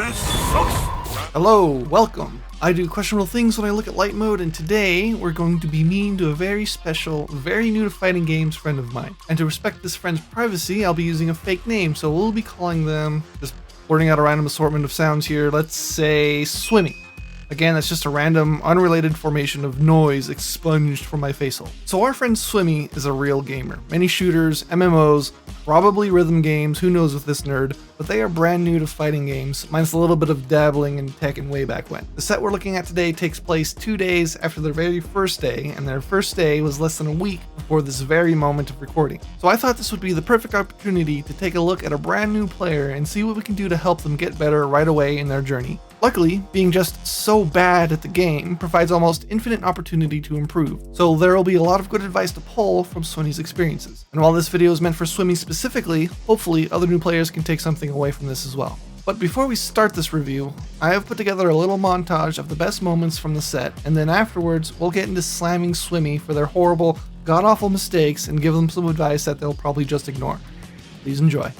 Hello, welcome. I do questionable things when I look at light mode, and today we're going to be mean to a very special, very new to fighting games friend of mine. And to respect this friend's privacy, I'll be using a fake name, so we'll be calling them, just blurting out a random assortment of sounds here, let's say Swimmy. Again, that's just a random, unrelated formation of noise expunged from my facial. So our friend Swimmy is a real gamer. Many shooters, MMOs, probably rhythm games, who knows with this nerd, but they are brand new to fighting games, minus a little bit of dabbling in Tekken way back when. The set we're looking at today takes place 2 days after their very first day, and their first day was less than a week before this very moment of recording. So I thought this would be the perfect opportunity to take a look at a brand new player and see what we can do to help them get better right away in their journey. Luckily, being just so bad at the game provides almost infinite opportunity to improve, so there will be a lot of good advice to pull from Swimmy's experiences. And while this video is meant for Swimmy specifically, hopefully other new players can take something away from this as well. But before we start this review, I have put together a little montage of the best moments from the set, and then afterwards we'll get into slamming Swimmy for their horrible, god-awful mistakes and give them some advice that they'll probably just ignore. Please enjoy.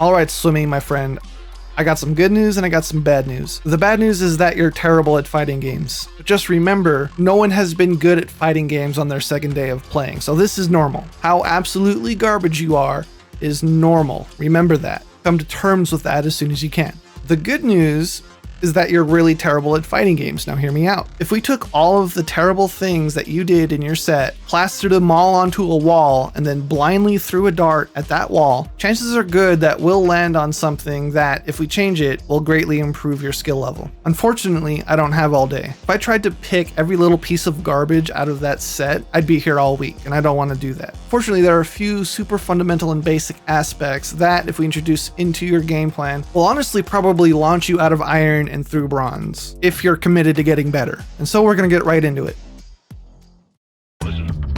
Alright, Swimmy, my friend. I got some good news and I got some bad news. The bad news is that you're terrible at fighting games. But just remember, no one has been good at fighting games on their second day of playing, so this is normal. How absolutely garbage you are is normal. Remember that. Come to terms with that as soon as you can. The good news is that you're really terrible at fighting games. Now hear me out. If we took all of the terrible things that you did in your set, plastered them all onto a wall, and then blindly threw a dart at that wall, chances are good that we'll land on something that, if we change it, will greatly improve your skill level. Unfortunately, I don't have all day. If I tried to pick every little piece of garbage out of that set, I'd be here all week, and I don't want to do that. Fortunately, there are a few super fundamental and basic aspects that, if we introduce into your game plan, will honestly probably launch you out of iron and through bronze, if you're committed to getting better. And so we're going to get right into it.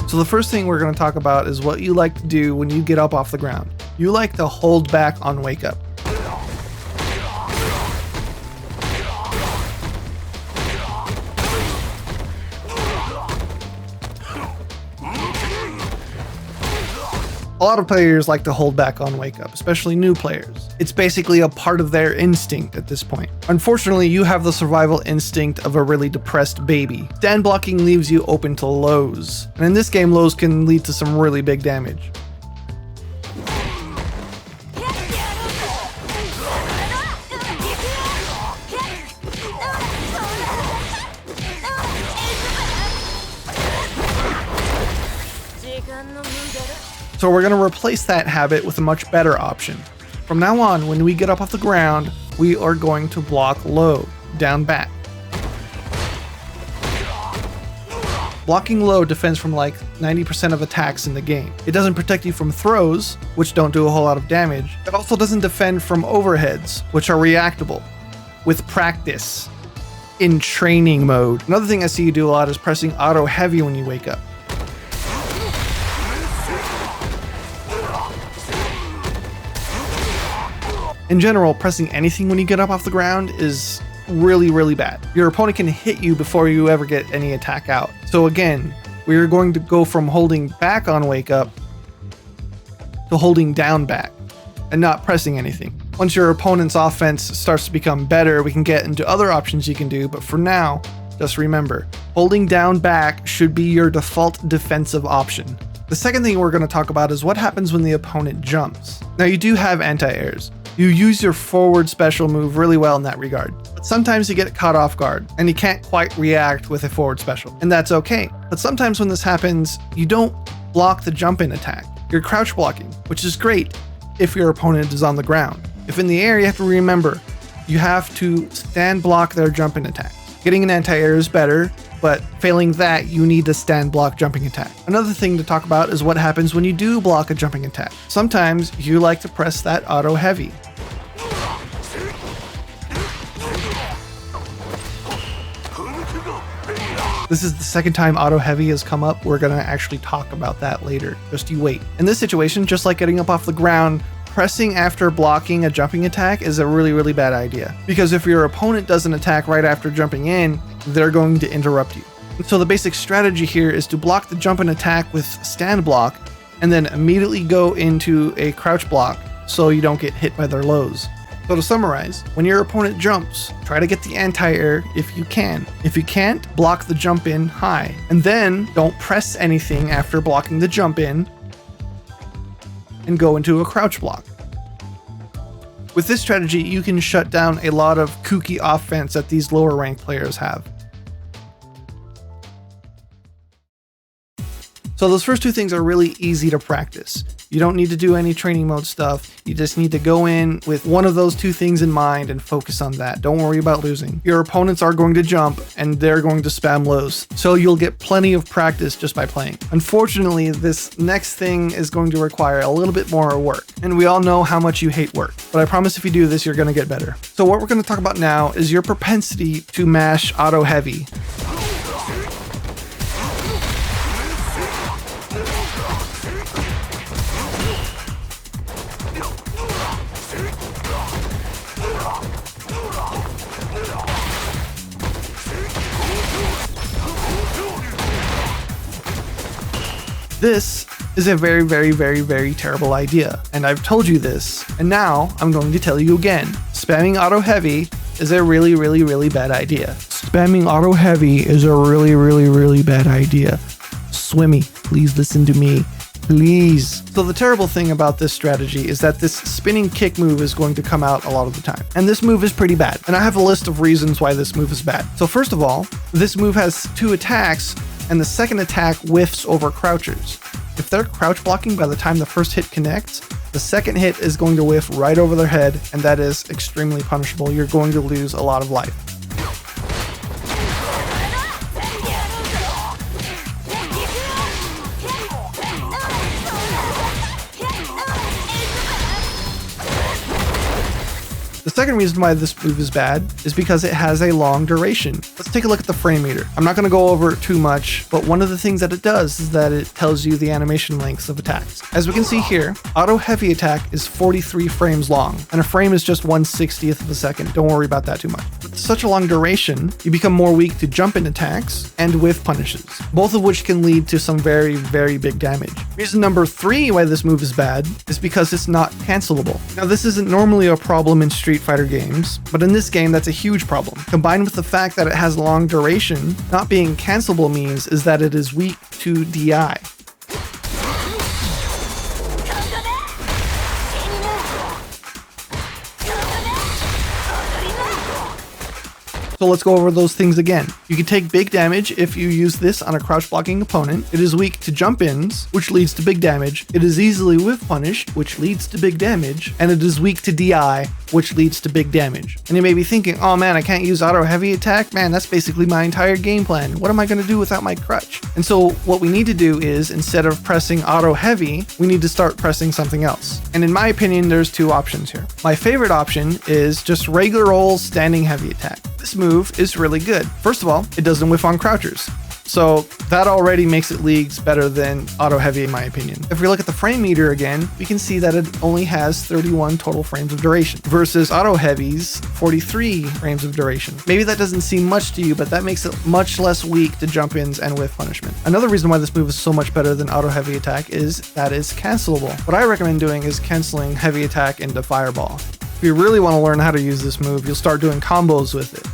So the first thing we're going to talk about is what you like to do when you get up off the ground. You like to hold back on wake up. A lot of players like to hold back on wake up, especially new players. It's basically a part of their instinct at this point. Unfortunately, you have the survival instinct of a really depressed baby. Stand blocking leaves you open to lows, and in this game, lows can lead to some really big damage. So we're going to replace that habit with a much better option. From now on, when we get up off the ground, we are going to block low, down back. Blocking low defends from like 90% of attacks in the game. It doesn't protect you from throws, which don't do a whole lot of damage. It also doesn't defend from overheads, which are reactable. With practice, in training mode. Another thing I see you do a lot is pressing auto heavy when you wake up. In general, pressing anything when you get up off the ground is really, really bad. Your opponent can hit you before you ever get any attack out. So again, we're going to go from holding back on wake up to holding down back and not pressing anything. Once your opponent's offense starts to become better, we can get into other options you can do, but for now, just remember, holding down back should be your default defensive option. The second thing we're going to talk about is what happens when the opponent jumps. Now you do have anti-airs. You use your forward special move really well in that regard. But sometimes you get caught off guard and you can't quite react with a forward special, and that's okay. But sometimes when this happens, you don't block the jump in attack. You're crouch blocking, which is great if your opponent is on the ground. If in the air, you have to remember, you have to stand block their jump in attack. Getting an anti-air is better, but failing that, you need to stand block jumping attack. Another thing to talk about is what happens when you do block a jumping attack. Sometimes you like to press that auto heavy. This is the second time auto heavy has come up. We're gonna actually talk about that later. Just you wait. In this situation, just like getting up off the ground, pressing after blocking a jumping attack is a really, really bad idea. Because if your opponent does an attack right after jumping in, they're going to interrupt you. So the basic strategy here is to block the jump and attack with stand block, and then immediately go into a crouch block so you don't get hit by their lows. So to summarize, when your opponent jumps, try to get the anti-air if you can. If you can't, block the jump in high, and then don't press anything after blocking the jump in and go into a crouch block. With this strategy, you can shut down a lot of kooky offense that these lower ranked players have. So those first two things are really easy to practice. You don't need to do any training mode stuff. You just need to go in with one of those two things in mind and focus on that. Don't worry about losing. Your opponents are going to jump and they're going to spam lows, so you'll get plenty of practice just by playing. Unfortunately, this next thing is going to require a little bit more work, and we all know how much you hate work, but I promise if you do this, you're going to get better. So what we're going to talk about now is your propensity to mash auto heavy. This is a very, very, very, very terrible idea, and I've told you this, and now I'm going to tell you again. Spamming auto heavy is a really, really, really bad idea. Spamming auto heavy is a really, really, really bad idea. Swimmy, please listen to me. Please. So the terrible thing about this strategy is that this spinning kick move is going to come out a lot of the time. And this move is pretty bad. And I have a list of reasons why this move is bad. So first of all, this move has two attacks, and the second attack whiffs over crouchers. If they're crouch blocking by the time the first hit connects, the second hit is going to whiff right over their head, and that is extremely punishable. You're going to lose a lot of life. The second reason why this move is bad is because it has a long duration. Let's take a look at the frame meter. I'm not going to go over it too much, but one of the things that it does is that it tells you the animation lengths of attacks. As we can see here, auto heavy attack is 43 frames long, and a frame is just 1/60th of a second. Don't worry about that too much. With such a long duration, you become more weak to jump in attacks and whiff punishes, both of which can lead to some very, very big damage. Reason number 3 why this move is bad is because it's not cancelable. Now, this isn't normally a problem in Street Fighter games, but in this game that's a huge problem. Combined with the fact that it has long duration, not being cancelable means is that it is weak to DI. So let's go over those things again. You can take big damage if you use this on a crouch blocking opponent. It is weak to jump ins, which leads to big damage. It is easily whiff punished, which leads to big damage. And it is weak to DI, which leads to big damage. And you may be thinking, oh man, I can't use auto heavy attack? Man, that's basically my entire game plan. What am I going to do without my crutch? And so what we need to do is, instead of pressing auto heavy, we need to start pressing something else. And in my opinion, there's two options here. My favorite option is just regular old standing heavy attack. This move is really good. First of all, it doesn't whiff on crouchers. So that already makes it leagues better than auto heavy in my opinion. If we look at the frame meter again, we can see that it only has 31 total frames of duration versus auto heavy's 43 frames of duration. Maybe that doesn't seem much to you, but that makes it much less weak to jump ins and whiff punishment. Another reason why this move is so much better than auto heavy attack is that it's cancelable. What I recommend doing is canceling heavy attack into fireball. If you really want to learn how to use this move, you'll start doing combos with it.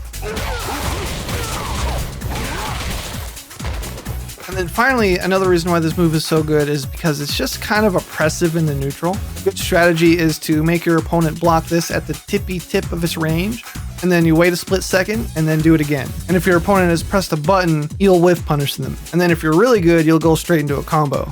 And then finally, another reason why this move is so good is because it's just kind of oppressive in the neutral. Good strategy is to make your opponent block this at the tippy tip of its range, and then you wait a split second and then do it again. And if your opponent has pressed a button, you'll whiff punish them. And then if you're really good, you'll go straight into a combo.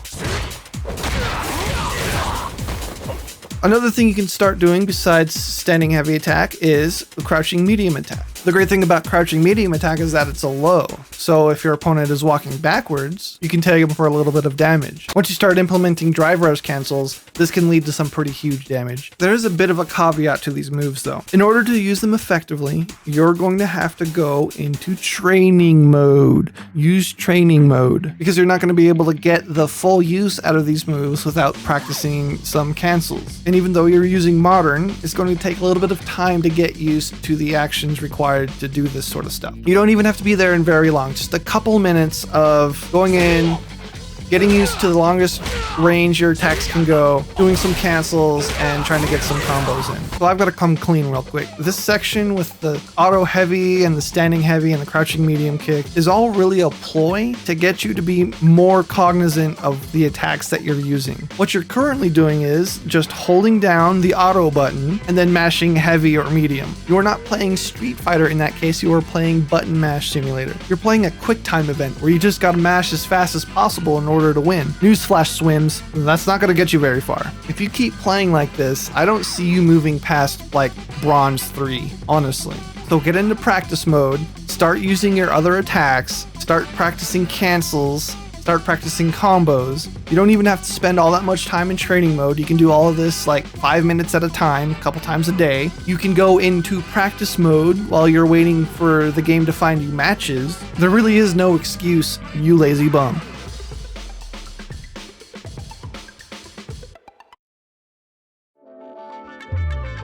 Another thing you can start doing besides standing heavy attack is the crouching medium attack. The great thing about crouching medium attack is that it's a low. So if your opponent is walking backwards, you can tag him for a little bit of damage. Once you start implementing drive rush cancels, this can lead to some pretty huge damage. There is a bit of a caveat to these moves though. In order to use them effectively, you're going to have to go into training mode. Use training mode because you're not going to be able to get the full use out of these moves without practicing some cancels. And even though you're using modern, it's going to take a little bit of time to get used to the actions required to do this sort of stuff. You don't even have to be there in very long, just a couple minutes of going in, getting used to the longest range your attacks can go, doing some cancels, and trying to get some combos in. So I've got to come clean real quick. This section with the auto heavy and the standing heavy and the crouching medium kick is all really a ploy to get you to be more cognizant of the attacks that you're using. What you're currently doing is just holding down the auto button and then mashing heavy or medium. You're not playing Street Fighter in that case, you are playing Button Mash Simulator. You're playing a quick time event where you just gotta mash as fast as possible in order to win. Newsflash, Swims, that's not going to get you very far. If you keep playing like this, I don't see you moving past like Bronze 3, honestly. So get into practice mode, start using your other attacks, start practicing cancels, start practicing combos. You don't even have to spend all that much time in training mode. You can do all of this like 5 minutes at a time, a couple times a day. You can go into practice mode while you're waiting for the game to find you matches. There really is no excuse, you lazy bum.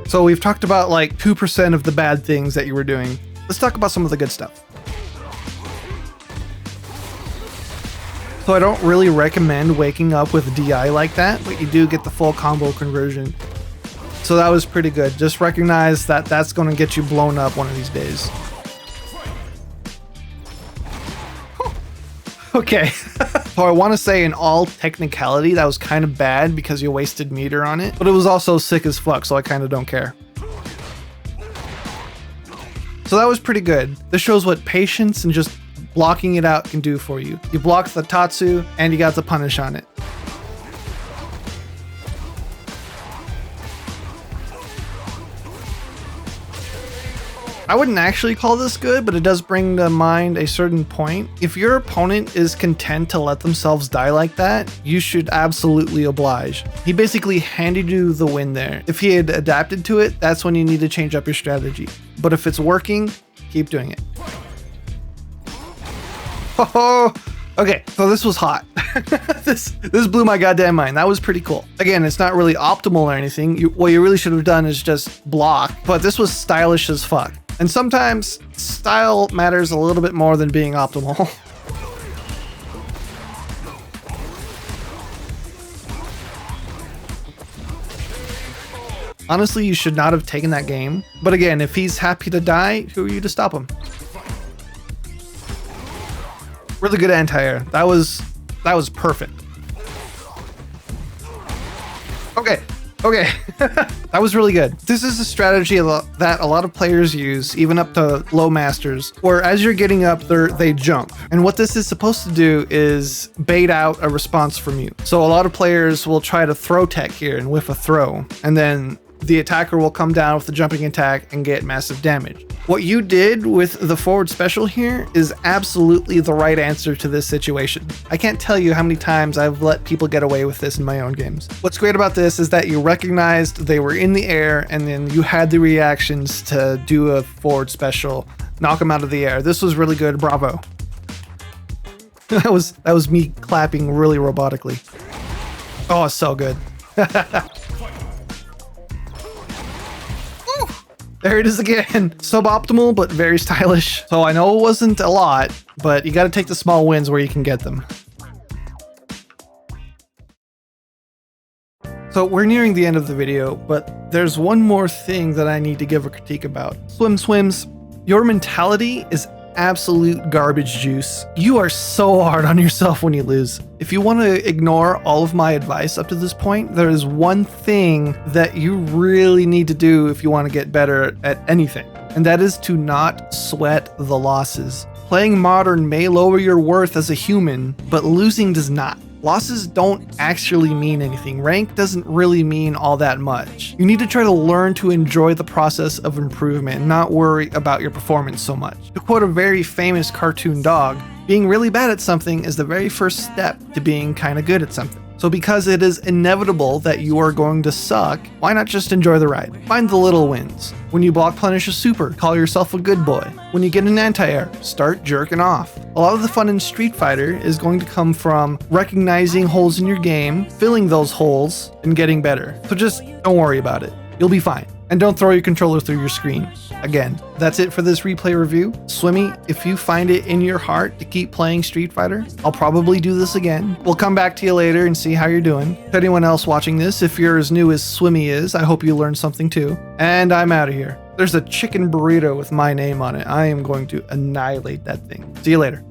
So we've talked about like 2% of the bad things that you were doing. Let's talk about some of the good stuff. So I don't really recommend waking up with DI like that, but you do get the full combo conversion. So that was pretty good. Just recognize that that's going to get you blown up one of these days. Okay, so I want to say in all technicality that was kind of bad because you wasted meter on it, but it was also sick as fuck, so I kind of don't care. So that was pretty good. This shows what patience and just blocking it out can do for you. You blocked the Tatsu and you got the punish on it. I wouldn't actually call this good, but it does bring to mind a certain point. If your opponent is content to let themselves die like that, you should absolutely oblige. He basically handed you the win there. If he had adapted to it, that's when you need to change up your strategy. But if it's working, keep doing it. Oh, okay, so this was hot. This blew my goddamn mind. That was pretty cool. Again, it's not really optimal or anything. What you really should have done is just block, but this was stylish as fuck. And sometimes style matters a little bit more than being optimal. Honestly, you should not have taken that game. But again, if he's happy to die, who are you to stop him? Really good anti-air. That was perfect. Okay. That was really good. This is a strategy that a lot of players use, even up to low masters, where as you're getting up there, they jump. And what this is supposed to do is bait out a response from you. So a lot of players will try to throw tech here and whiff a throw, and then the attacker will come down with the jumping attack and get massive damage. What you did with the forward special here is absolutely the right answer to this situation. I can't tell you how many times I've let people get away with this in my own games. What's great about this is that you recognized they were in the air and then you had the reactions to do a forward special knock him out of the air. This was really good. Bravo. That was me clapping really robotically. Oh, so good. There it is again. Suboptimal, but very stylish. So I know it wasn't a lot, but you got to take the small wins where you can get them. So we're nearing the end of the video, but there's one more thing that I need to give a critique about. Swims, your mentality is absolute garbage juice. You are so hard on yourself when you lose. If you want to ignore all of my advice up to this point, there is one thing that you really need to do if you want to get better at anything, and that is to not sweat the losses. Playing modern may lower your worth as a human, but losing does not. Losses don't actually mean anything. Rank doesn't really mean all that much. You need to try to learn to enjoy the process of improvement and not worry about your performance so much. To quote a very famous cartoon dog, being really bad at something is the very first step to being kind of good at something. So because it is inevitable that you are going to suck, why not just enjoy the ride? Find the little wins. When you block punish a super, call yourself a good boy. When you get an anti-air, start jerking off. A lot of the fun in Street Fighter is going to come from recognizing holes in your game, filling those holes, and getting better. So just don't worry about it. You'll be fine. And don't throw your controller through your screen. Again, that's it for this replay review. Swimmy, if you find it in your heart to keep playing Street Fighter, I'll probably do this again. We'll come back to you later and see how you're doing. To anyone else watching this, if you're as new as Swimmy is, I hope you learned something too. And I'm out of here. There's a chicken burrito with my name on it. I am going to annihilate that thing. See you later.